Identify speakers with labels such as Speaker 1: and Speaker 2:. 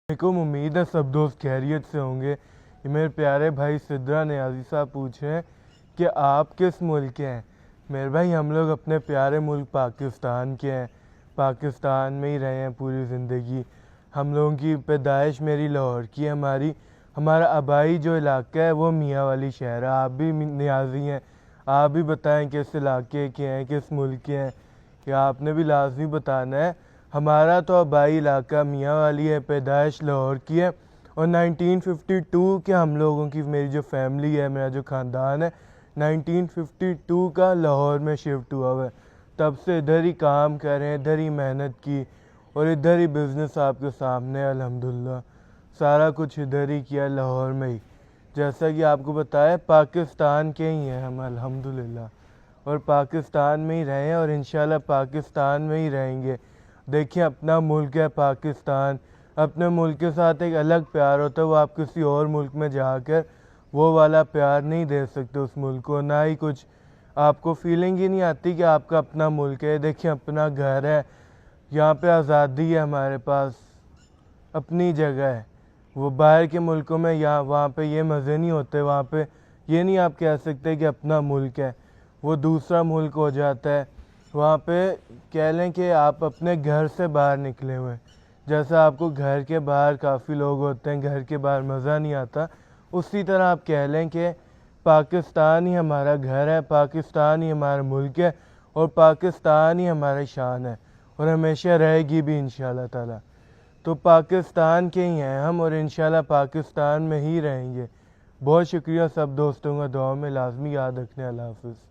Speaker 1: امید ہے سب دوست خیریت سے ہوں گے۔ یہ میرے پیارے بھائی سدرا نیازی صاحب پوچھ رہے ہیں کہ آپ کس ملک کے ہیں؟ میرے بھائی ہم لوگ اپنے پیارے ملک پاکستان کے ہیں، پاکستان میں ہی رہے ہیں پوری زندگی۔ ہم لوگوں کی پیدائش میری لاہور کی ہے، ہمارا آبائی جو علاقہ ہے وہ میاں والی شہر ہے۔ آپ بھی نیازی ہیں، آپ بھی بتائیں کس علاقے کے ہیں، کس ملک کے ہیں، کہ آپ نے بھی لازمی بتانا ہے۔ ہمارا تو آبائی علاقہ میاں والی ہے، پیدائش لاہور کی ہے، اور 1952 کے ہم لوگوں کی میری جو فیملی ہے، میرا جو خاندان ہے، 1952 کا لاہور میں شفٹ ہوا ہے۔ تب سے ادھر ہی کام کریں، ادھر ہی محنت کی، اور ادھر ہی بزنس آپ کے سامنے الحمدللہ سارا کچھ ادھر ہی کیا لاہور میں ہی۔ جیسا کہ آپ کو بتایا پاکستان کے ہی ہیں ہم الحمدللہ، اور پاکستان میں ہی رہے ہیں، اور انشاءاللہ پاکستان میں ہی رہیں گے۔ دیکھیں اپنا ملک ہے پاکستان، اپنے ملک کے ساتھ ایک الگ پیار ہوتا ہے، وہ آپ کسی اور ملک میں جا کر وہ والا پیار نہیں دے سکتے اس ملک کو، نہ ہی کچھ آپ کو فیلنگ ہی نہیں آتی کہ آپ کا اپنا ملک ہے۔ دیکھیں اپنا گھر ہے، یہاں پہ آزادی ہے، ہمارے پاس اپنی جگہ ہے۔ وہ باہر کے ملکوں میں وہاں پہ یہ مزے نہیں ہوتے، وہاں پہ یہ نہیں آپ کہہ سکتے کہ اپنا ملک ہے، وہ دوسرا ملک ہو جاتا ہے۔ وہاں پہ کہہ لیں کہ آپ اپنے گھر سے باہر نکلے ہوئے، جیسا آپ کو گھر کے باہر کافی لوگ ہوتے ہیں، گھر کے باہر مزہ نہیں آتا، اسی طرح آپ کہہ لیں کہ پاکستان ہی ہمارا گھر ہے، پاکستان ہی ہمارا ملک ہے، اور پاکستان ہی ہماری شان ہے، اور ہمیشہ رہے گی بھی انشاءاللہ تعالی۔ تو پاکستان کے ہی ہیں ہم، اور انشاءاللہ پاکستان میں ہی رہیں گے۔ بہت شکریہ سب دوستوں کا، دعاؤں میں لازمی یاد رکھنے۔ اللہ حافظ۔